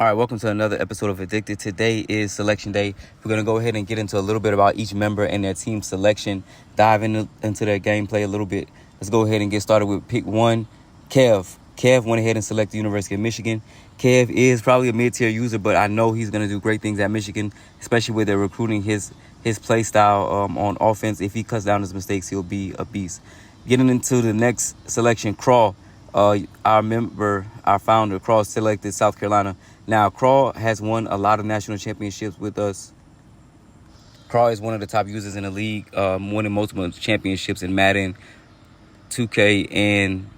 All right, welcome to another episode of Addicted. Today is selection day. We're going to go ahead and get into a little bit about each member and their team selection, dive into their gameplay a little bit. Let's go ahead and get started with pick one, Kev. Kev went ahead and selected the University of Michigan. Kev is probably a mid-tier user, but I know he's going to do great things at Michigan, especially with their recruiting, his play style on offense. If he cuts down his mistakes, he'll be a beast. Getting into the next selection, Crawl. Our founder, Crawl, selected South Carolina. Now, Crawl has won a lot of national championships with us. Crawl is one of the top users in the league, winning multiple championships in Madden, 2K, and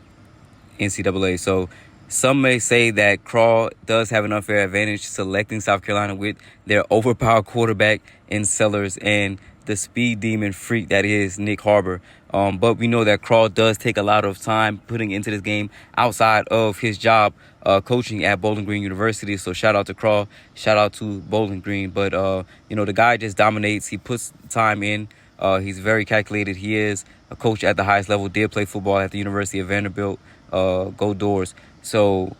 NCAA. So some may say that Crawl does have an unfair advantage selecting South Carolina with their overpowered quarterback in Sellers and the speed demon freak that is Nick Harbor. But we know that Crawl does take a lot of time putting into this game outside of his job coaching at Bowling Green University. So shout out to Crawl, shout out to Bowling Green. But, the guy just dominates. He puts time in. He's very calculated. He is a coach at the highest level, did play football at the University of Vanderbilt. Go Doors. So,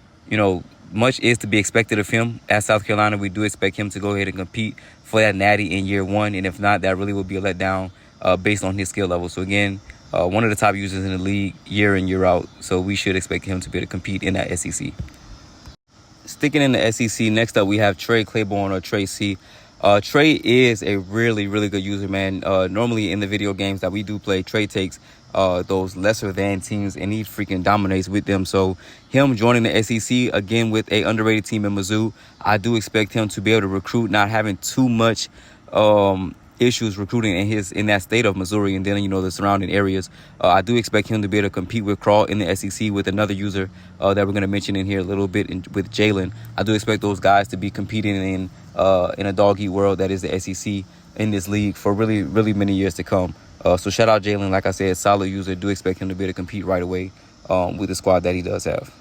much is to be expected of him at South Carolina. We do expect him to go ahead and compete for that natty in year one. And if not, that really will be a letdown based on his skill level. So again, one of the top users in the league year in, year out. So we should expect him to be able to compete in that SEC. Sticking in the SEC, next up we have Trey Claiborne, or Trey C. Trey is a really, really good user, man. Normally in the video games that we do play, Trey takes those lesser than teams and he freaking dominates with them. So him joining the SEC again with a underrated team in Mizzou, I do expect him to be able to recruit, not having too much issues recruiting in that state of Missouri and then the surrounding areas. I do expect him to be able to compete with Crawl in the SEC with another user that we're going to mention in here a little bit with Jalen. I do expect those guys to be competing in a dog-eat world that is the SEC in this league for really, really many years to come. So shout out Jalen. Like I said, solid user. Do expect him to be able to compete right away with the squad that he does have.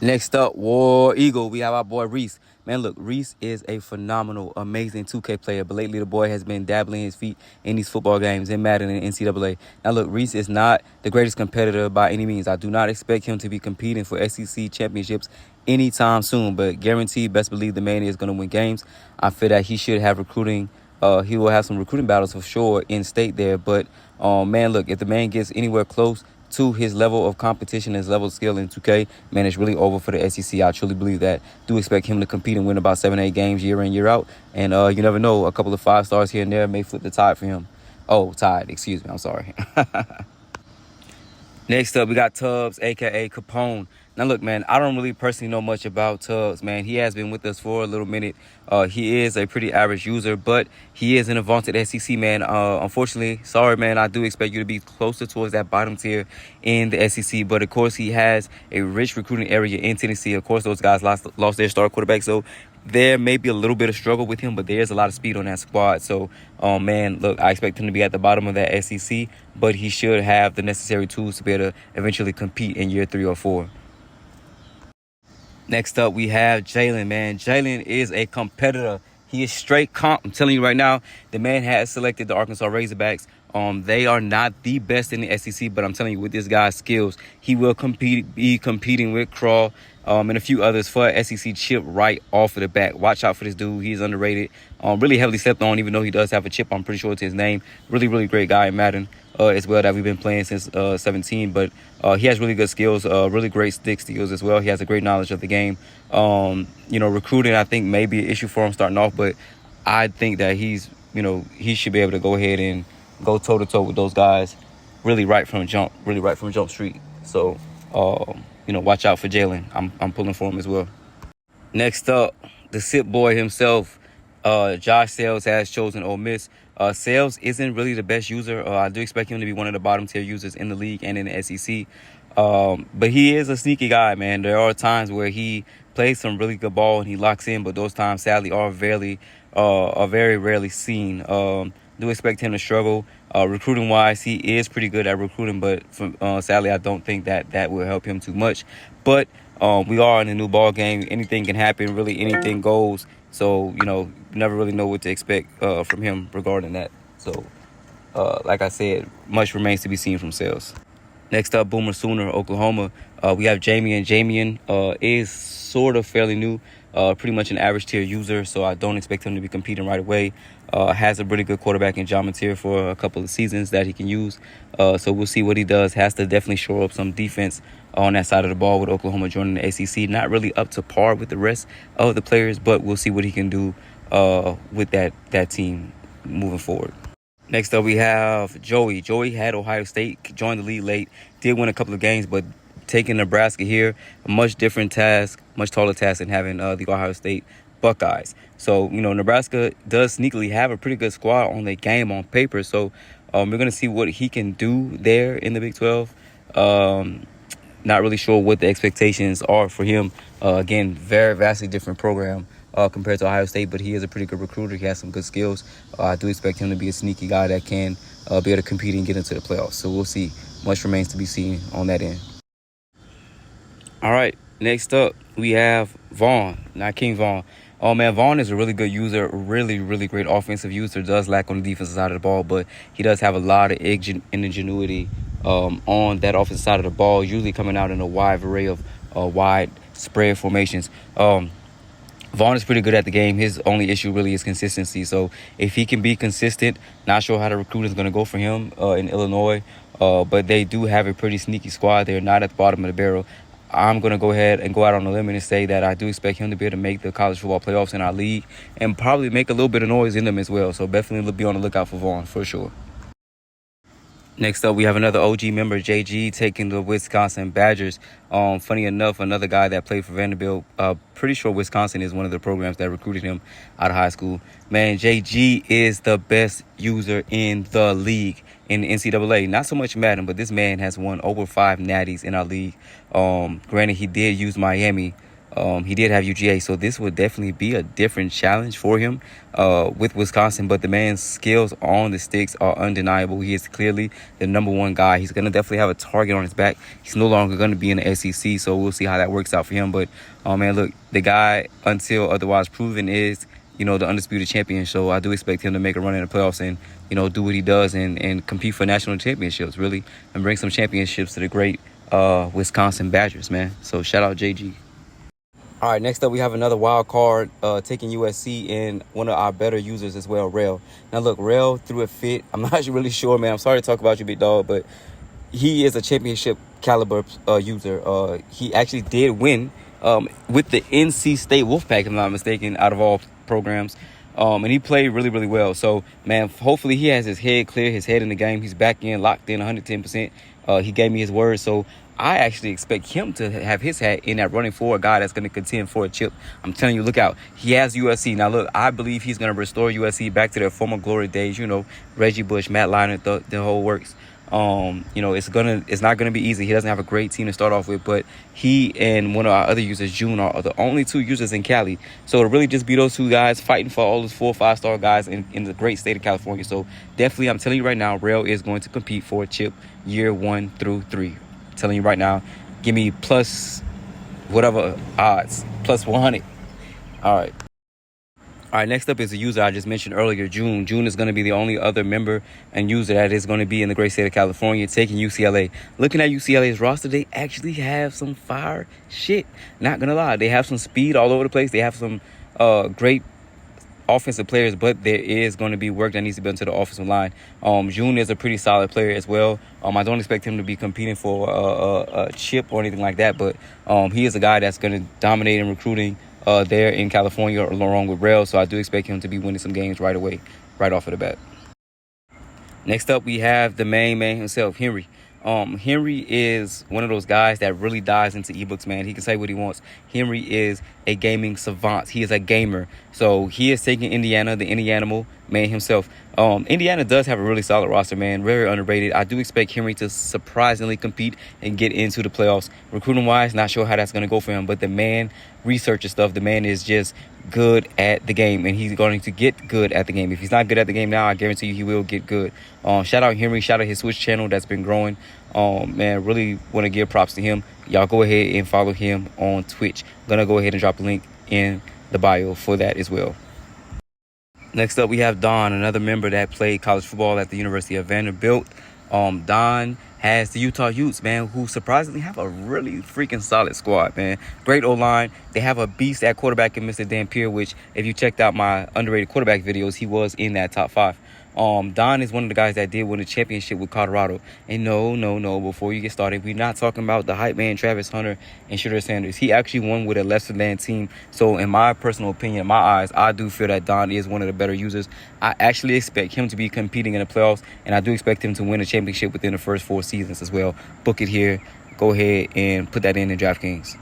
Next up, War Eagle, we have our boy Reese. Man, look, Reese is a phenomenal, amazing 2K player, but lately the boy has been dabbling his feet in these football games in Madden and NCAA. Now, look, Reese is not the greatest competitor by any means. I do not expect him to be competing for SEC championships anytime soon, but guaranteed, best believe the man is going to win games. I feel that he should have recruiting. He will have some recruiting battles for sure in state there, but man, look, if the man gets anywhere close to his level of competition, his level of skill in 2K, man, it's really over for the SEC. I truly believe that. Do expect him to compete and win about 7-8 games year in, year out. And you never know, a couple of 5 stars here and there may flip the tide for him. Oh, tide, excuse me, I'm sorry. Next up, we got Tubbs, a.k.a. Capone. Now, look, man, I don't really personally know much about Tubbs, man. He has been with us for a little minute. He is a pretty average user, but he is in a vaunted SEC, man. Unfortunately, sorry, man, I do expect you to be closer towards that bottom tier in the SEC. But, of course, he has a rich recruiting area in Tennessee. Of course, those guys lost their star quarterback, so there may be a little bit of struggle with him, but there's a lot of speed on that squad. So, man, look, I expect him to be at the bottom of that SEC, but he should have the necessary tools to be able to eventually compete in year 3 or 4. Next up, we have Jalen, man. Jalen is a competitor. He is straight comp. I'm telling you right now, the man has selected the Arkansas Razorbacks. They are not the best in the SEC, but I'm telling you, with this guy's skills, he will be competing with Crawl and a few others for an SEC chip right off of the bat. Watch out for this dude. He's underrated. Really heavily slept on, even though he does have a chip, I'm pretty sure it's his name. Really, really great guy in Madden as well that we've been playing since 17. But he has really good skills, really great stick skills as well. He has a great knowledge of the game. Recruiting, I think, may be an issue for him starting off, but I think that he should be able to go ahead and go toe-to-toe with those guys really right from Jump Street. So, watch out for Jalen. I'm pulling for him as well. Next up, the Sip boy himself, Josh Sales, has chosen Ole Miss. Sales isn't really the best user. I do expect him to be one of the bottom-tier users in the league and in the SEC. But he is a sneaky guy, man. There are times where he plays some really good ball and he locks in, but those times, sadly, are very rarely seen. Do expect him to struggle. Recruiting-wise, he is pretty good at recruiting, but sadly, I don't think that will help him too much. But we are in a new ball game. Anything can happen. Really, anything goes. So, you never really know what to expect from him regarding that. So, like I said, much remains to be seen from Sales. Next up, Boomer Sooner, Oklahoma. We have Jamian. Jamian is sort of fairly new. pretty much an average tier user, so I don't expect him to be competing right away. Has a pretty good quarterback in John Mateer for a couple of seasons that he can use. So we'll see what he does. Has to definitely shore up some defense on that side of the ball with Oklahoma joining the ACC. Not really up to par with the rest of the players, but we'll see what he can do with that team moving forward. Next up, we have Joey. Joey had Ohio State, joined the league late, did win a couple of games, but taking Nebraska here, a much different task, much taller task than having the Ohio State Buckeyes. So, Nebraska does sneakily have a pretty good squad on the game on paper. So, we're going to see what he can do there in the Big 12. Not really sure what the expectations are for him. Again, very vastly different program compared to Ohio State, but he is a pretty good recruiter. He has some good skills. I do expect him to be a sneaky guy that can be able to compete and get into the playoffs. So we'll see. Much remains to be seen on that end. All right, next up, we have Vaughn, not King Vaughn. Oh, man, Vaughn is a really good user, really, really great offensive user. Does lack on the defensive side of the ball, but he does have a lot of ingenuity on that offensive side of the ball, usually coming out in a wide array of wide spread formations. Vaughn is pretty good at the game. His only issue really is consistency. So if he can be consistent, not sure how the recruiting is going to go for him in Illinois, but they do have a pretty sneaky squad. They're not at the bottom of the barrel. I'm going to go ahead and go out on a limb and say that I do expect him to be able to make the college football playoffs in our league and probably make a little bit of noise in them as well. So definitely be on the lookout for Vaughn for sure. Next up, we have another OG member, JG, taking the Wisconsin Badgers. Funny enough, another guy that played for Vanderbilt. Pretty sure Wisconsin is one of the programs that recruited him out of high school. Man, JG is the best user in the league in the NCAA. Not so much Madden, but this man has won over 5 natties in our league. Granted, he did use Miami. He did have UGA, so this would definitely be a different challenge for him with Wisconsin. But the man's skills on the sticks are undeniable. He is clearly the number one guy. He's going to definitely have a target on his back. He's no longer going to be in the SEC, so we'll see how that works out for him. But, man, look, the guy, until otherwise proven, is, the undisputed champion. So I do expect him to make a run in the playoffs and, do what he does and compete for national championships, really, and bring some championships to the great Wisconsin Badgers, man. So shout out JG. All right, next up, we have another wild card taking USC and one of our better users as well, Rel. Now, look, Rel threw a fit. I'm not really sure, man. I'm sorry to talk about you, big dog, but he is a championship caliber user. He actually did win with the NC State Wolfpack, if I'm not mistaken, out of all programs. And he played really, really well. So, man, hopefully he has his head clear, his head in the game. He's back in, locked in 110%. He gave me his word. So I actually expect him to have his hat in that running for a guy that's going to contend for a chip. I'm telling you, look out. He has USC. Now, look, I believe he's going to restore USC back to their former glory days. Reggie Bush, Matt Leinart, the whole works. It's not gonna be easy. He doesn't have a great team to start off with, but he and one of our other users, June, are the only 2 users in Cali. So it'll really just be those 2 guys fighting for all those 4 or 5-star guys in the great state of California. So definitely, I'm telling you right now, Rel is going to compete for a chip year 1 through 3. I'm telling you right now, give me plus whatever odds, plus 100. All right. All right, next up is a user I just mentioned earlier, June. June is going to be the only other member and user that is going to be in the great state of California taking UCLA. Looking at UCLA's roster, they actually have some fire shit. Not going to lie. They have some speed all over the place. They have some great offensive players, but there is going to be work that needs to be done to the offensive line. June is a pretty solid player as well. I don't expect him to be competing for a chip or anything like that, but he is a guy that's going to dominate in recruiting there in California along with Rel, so I do expect him to be winning some games right away, right off of the bat. Next up, we have the main man himself, Henry. Henry is one of those guys that really dives into ebooks, man. He can say what he wants. Henry is a gaming savant. He is a gamer. So he is taking Indiana, the Indianimal man himself. Indiana does have a really solid roster, man. Very underrated. I do expect Henry to surprisingly compete and get into the playoffs. Recruiting-wise, not sure how that's going to go for him, but the man researches stuff. The man is just good at the game, and he's going to get good at the game. If he's not good at the game now, I guarantee you he will get good. Shout out Henry. Shout out his Switch channel that's been growing. Man, really want to give props to him. Y'all go ahead and follow him on Twitch. I'm going to go ahead and drop a link in the bio for that as well. Next up, we have Don, another member that played college football at the University of Vanderbilt. Don has the Utah Utes, man, who surprisingly have a really freaking solid squad, man. Great O-line. They have a beast at quarterback in Mr. Dampier, which if you checked out my underrated quarterback videos, he was in that top 5. Don is one of the guys that did win the championship with Colorado. And no, before you get started, we're not talking about the hype man Travis Hunter and Shooter Sanders. He actually won with a lesser than team. So in my personal opinion, in my eyes, I do feel that Don is one of the better users. I actually expect him to be competing in the playoffs, and I do expect him to win a championship within the first 4 seasons as well. Book it here. Go ahead and put that in DraftKings.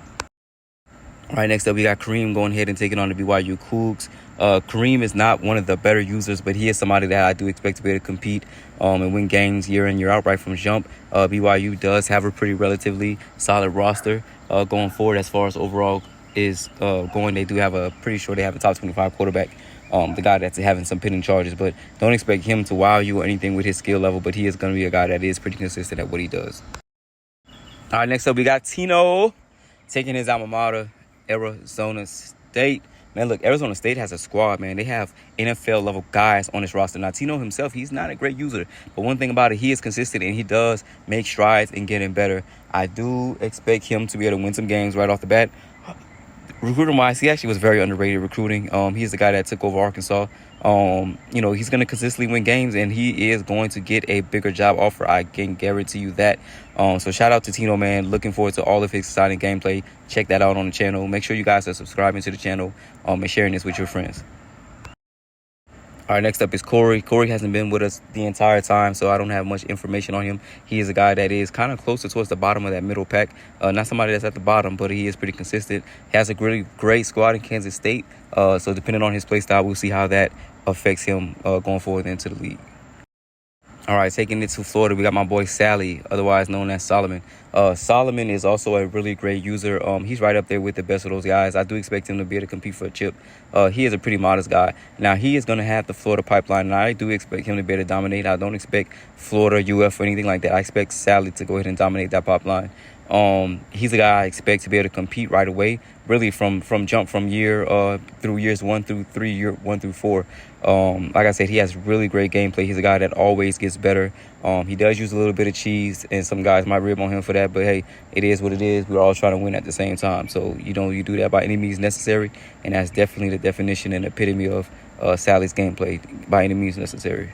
All right, next up, we got Kareem going ahead and taking on the BYU Cougs. Kareem is not one of the better users, but he is somebody that I do expect to be able to compete and win games year in, year out right from jump. BYU does have a pretty relatively solid roster going forward as far as overall is going. They do have pretty sure they have a top 25 quarterback, the guy that's having some pending charges, but don't expect him to wow you or anything with his skill level, but he is going to be a guy that is pretty consistent at what he does. All right, next up, we got Tino taking his alma mater, Arizona State. Man, look, Arizona State has a squad, man. They have NFL-level guys on this roster. Now, Tino himself, he's not a great user. But one thing about it, he is consistent, and he does make strides in getting better. I do expect him to be able to win some games right off the bat. Recruiting-wise, he actually was very underrated recruiting. He's the guy that took over Arkansas. He's going to consistently win games, and he is going to get a bigger job offer. I can guarantee you that. So shout out to Tino, man. Looking forward to all of his exciting gameplay. Check that out on the channel. Make sure you guys are subscribing to the channel and sharing this with your friends. All right, next up is Corey. Corey hasn't been with us the entire time, so I don't have much information on him. He is a guy that is kind of closer towards the bottom of that middle pack. Not somebody that's at the bottom, but he is pretty consistent. He has a really great squad in Kansas State. So depending on his play style, we'll see how that affects him going forward into the league. All right, taking it to Florida, we got my boy Sally, otherwise known as Solomon. Solomon is also a really great user. He's right up there with the best of those guys. I do expect him to be able to compete for a chip. He is a pretty modest guy. Now, he is going to have the Florida pipeline, and I do expect him to be able to dominate. I don't expect Florida, UF, or anything like that. I expect Sally to go ahead and dominate that pipeline. He's a guy I expect to be able to compete right away, really from jump from year through years 1 through 3, year 1 through 4. Like I said, he has really great gameplay. He's a guy that always gets better. He does use a little bit of cheese, and some guys might rib on him for that, but hey, it is what it is. We're all trying to win at the same time. So, you do that by any means necessary, and that's definitely the definition and epitome of Sally's gameplay, by any means necessary.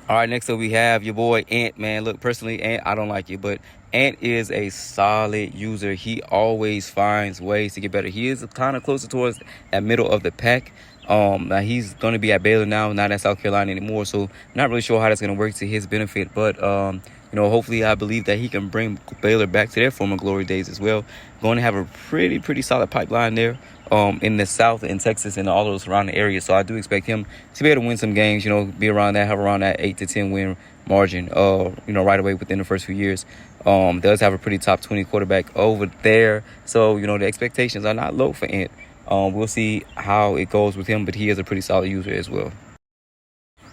All right, next up we have your boy Ant, man. Look, personally, Ant, I don't like it, but Ant is a solid user. He always finds ways to get better. He is kind of closer towards that middle of the pack. Now he's going to be at Baylor now, not at South Carolina anymore, so not really sure how that's going to work to his benefit, but hopefully I believe that he can bring Baylor back to their former glory days as well. Going to have a pretty solid pipeline there in the South, in Texas, and all those surrounding areas. So I do expect him to be able to win some games, be around that, have around that 8 to 10 win margin, right away within the first few years. Does have a pretty top 20 quarterback over there. So, the expectations are not low for Ant. We'll see how it goes with him, but he is a pretty solid user as well.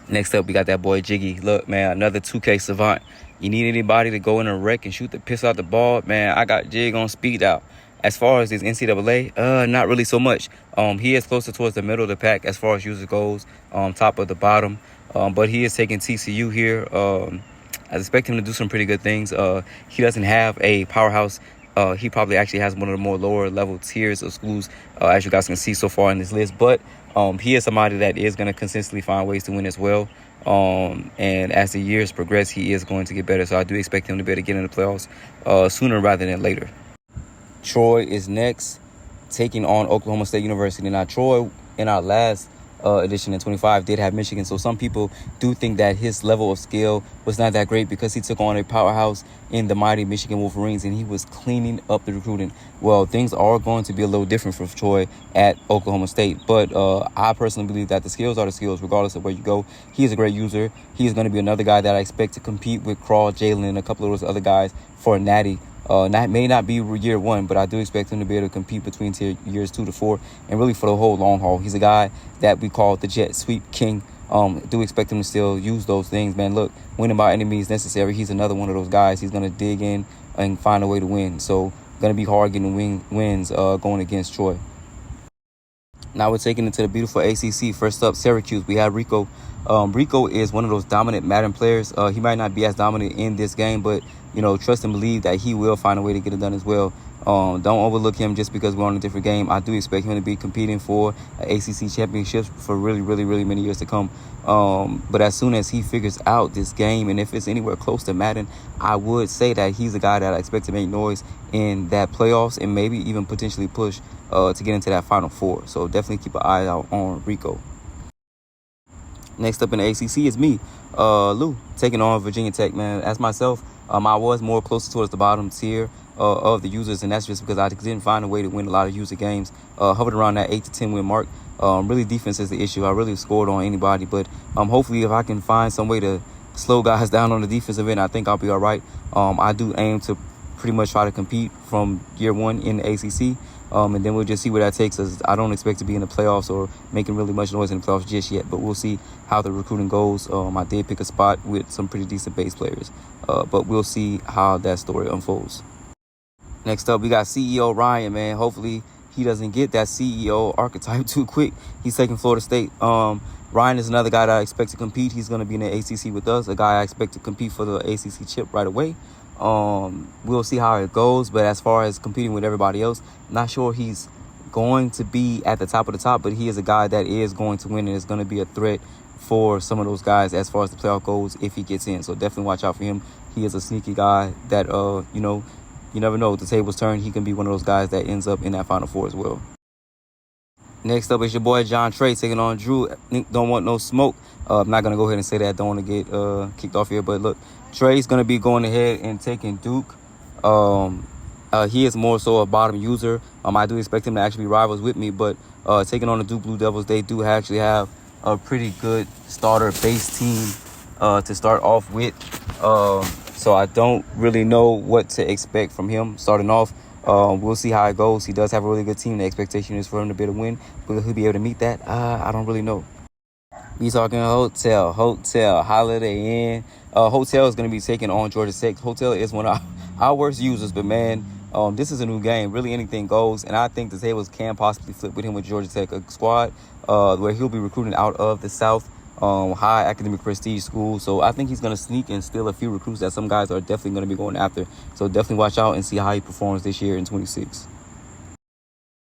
Next up, we got that boy Jiggy. Look, man, another 2K savant. You need anybody to go in a wreck and shoot the piss out the ball? Man, I got Jig on speed out. As far as his NCAA, not really so much. He is closer towards the middle of the pack as far as user goes, top of the bottom. But he is taking TCU here. I expect him to do some pretty good things. He doesn't have a powerhouse. He probably actually has one of the more lower level tiers of schools, as you guys can see so far in this list. But he is somebody that is going to consistently find ways to win as well. And as the years progress, he is going to get better. So I do expect him to be able to get in the playoffs sooner rather than later. Troy is next, taking on Oklahoma State University. Now, Troy, in our last edition in 25, did have Michigan. So some people do think that his level of skill was not that great because he took on a powerhouse in the mighty Michigan Wolverines, and he was cleaning up the recruiting. Well, things are going to be a little different for Troy at Oklahoma State. But I personally believe that the skills are the skills regardless of where you go. He is a great user. He is going to be another guy that I expect to compete with Crawl, Jalen, and a couple of those other guys for a natty. May not be year 1, but I do expect him to be able to compete between years 2 to 4 and really for the whole long haul. He's a guy that we call the jet sweep king. Do expect him to still use those things, man. Look, winning by any means necessary. He's another one of those guys. He's going to dig in and find a way to win. So, going to be hard getting wins going against Troy. Now we're taking it to the beautiful ACC. First up, Syracuse. We have Rico. Rico is one of those dominant Madden players. He might not be as dominant in this game, but, trust and believe that he will find a way to get it done as well. Don't overlook him just because we're on a different game. I do expect him to be competing for ACC championships for really, really, really many years to come. But as soon as he figures out this game, and if it's anywhere close to Madden, I would say that he's a guy that I expect to make noise in that playoffs and maybe even potentially push to get into that Final Four. So definitely keep an eye out on Rico. Next up in the ACC is me, Lou, taking on Virginia Tech, man. As myself, I was more closer towards the bottom tier of the users, and that's just because I didn't find a way to win a lot of user games. Hovered around that 8 to 10 win mark. Really, defense is the issue. I really scored on anybody, but hopefully if I can find some way to slow guys down on the defensive end, I think I'll be all right. I do aim to pretty much try to compete from year one in the ACC. And then we'll just see where that takes us. I don't expect to be in the playoffs or making really much noise in the playoffs just yet, but we'll see how the recruiting goes. I did pick a spot with some pretty decent base players, but we'll see how that story unfolds. Next up, we got CEO Ryan, man. Hopefully he doesn't get that CEO archetype too quick. He's taking Florida State. Ryan is another guy that I expect to compete. He's going to be in the ACC with us, a guy I expect to compete for the ACC chip right away. We'll see how it goes, but as far as competing with everybody else, not sure he's going to be at the top of the top, but he is a guy that is going to win and is going to be a threat for some of those guys as far as the playoff goes if he gets in. So definitely watch out for him. He is a sneaky guy that, you never know. If the tables turn, he can be one of those guys that ends up in that Final Four as well. Next up is your boy John Trey taking on Drew. Don't want no smoke. I'm not going to go ahead and say that. Don't want to get kicked off here. But look, Trey's going to be going ahead and taking Duke. He is more so a bottom user. I do expect him to actually be rivals with me. But taking on the Duke Blue Devils, they do actually have a pretty good starter base team to start off with. So I don't really know what to expect from him starting off. We'll see how it goes. He does have a really good team. The expectation is for him to be able to win. Will he be able to meet that? I don't really know. We talking Hotel, Holiday Inn. Hotel is going to be taking on Georgia Tech. Hotel is one of our worst users, but man, this is a new game. Really anything goes, and I think the tables can possibly flip with him with Georgia Tech, a squad where he'll be recruiting out of the South. High academic prestige school. So I think he's going to sneak and steal a few recruits that some guys are definitely going to be going after. So definitely watch out and see how he performs this year in 26.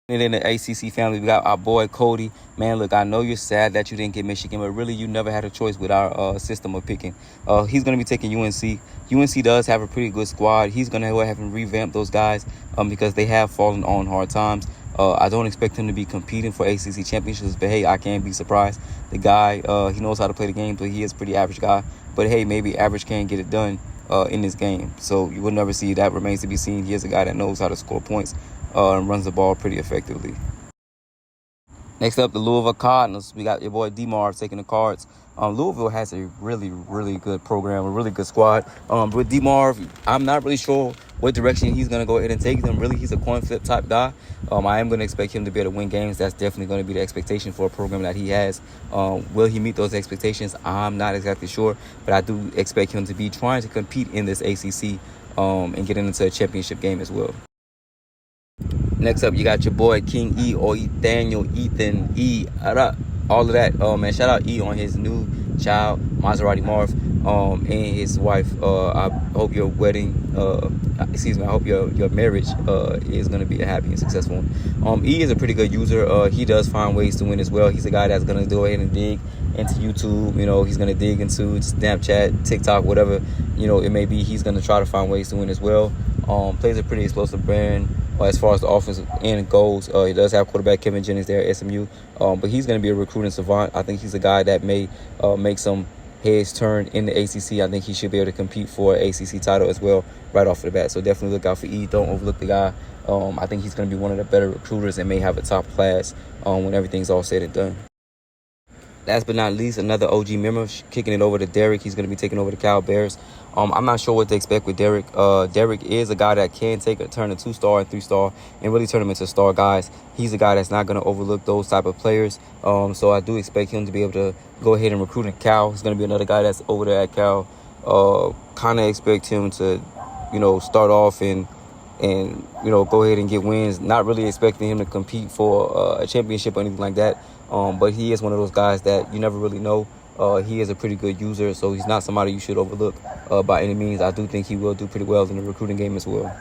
And in the ACC family, we got our boy Cody. Man, look, I know you're sad that you didn't get Michigan, but really you never had a choice with our system of picking. He's going to be taking UNC. UNC does have a pretty good squad. He's going to go ahead and revamp those guys because they have fallen on hard times. I don't expect him to be competing for ACC championships, but hey, I can't be surprised. The guy, he knows how to play the game, but he is a pretty average guy. But hey, maybe average can get it done in this game. So you will never see that. Remains to be seen. He is a guy that knows how to score points and runs the ball pretty effectively. Next up, the Louisville Cardinals. We got your boy D-Marv taking the Cards. Louisville has a really, really good program, a really good squad. With D-Marv, I'm not really sure what direction he's going to go ahead and take them. Really, he's a coin flip type guy. I am going to expect him to be able to win games. That's definitely going to be the expectation for a program that he has. Will he meet those expectations? I'm not exactly sure, but I do expect him to be trying to compete in this ACC and getting into a championship game as well. Next up, you got your boy King E or Ethan E. All of that. Man, shout out E on his new child, Maserati Marv, and his wife. I hope your wedding, I hope your marriage is going to be a happy and successful one. E is a pretty good user. He does find ways to win as well. He's a guy that's going to go ahead and dig into YouTube. He's going to dig into Snapchat, TikTok, whatever, it may be. He's going to try to find ways to win as well. Plays a pretty explosive brand. As far as the offensive end goes, he does have quarterback Kevin Jennings there at SMU, but he's going to be a recruiting savant. I think he's a guy that may make some heads turn in the ACC. I think he should be able to compete for an ACC title as well right off the bat. So definitely look out for E. Don't overlook the guy. I think he's going to be one of the better recruiters and may have a top class when everything's all said and done. Last but not least, another OG member kicking it over to Derek. He's going to be taking over the Cal Bears. I'm not sure what to expect with Derek. Derek is a guy that can take a turn to 2-star and 3-star and really turn them into star guys. He's a guy that's not going to overlook those type of players. So I do expect him to be able to go ahead and recruit at Cal. He's going to be another guy that's over there at Cal. Kind of expect him to, start off and and go ahead and get wins. Not really expecting him to compete for a championship or anything like that. But he is one of those guys that you never really know. He is a pretty good user, so he's not somebody you should overlook by any means. I do think he will do pretty well in the recruiting game as well.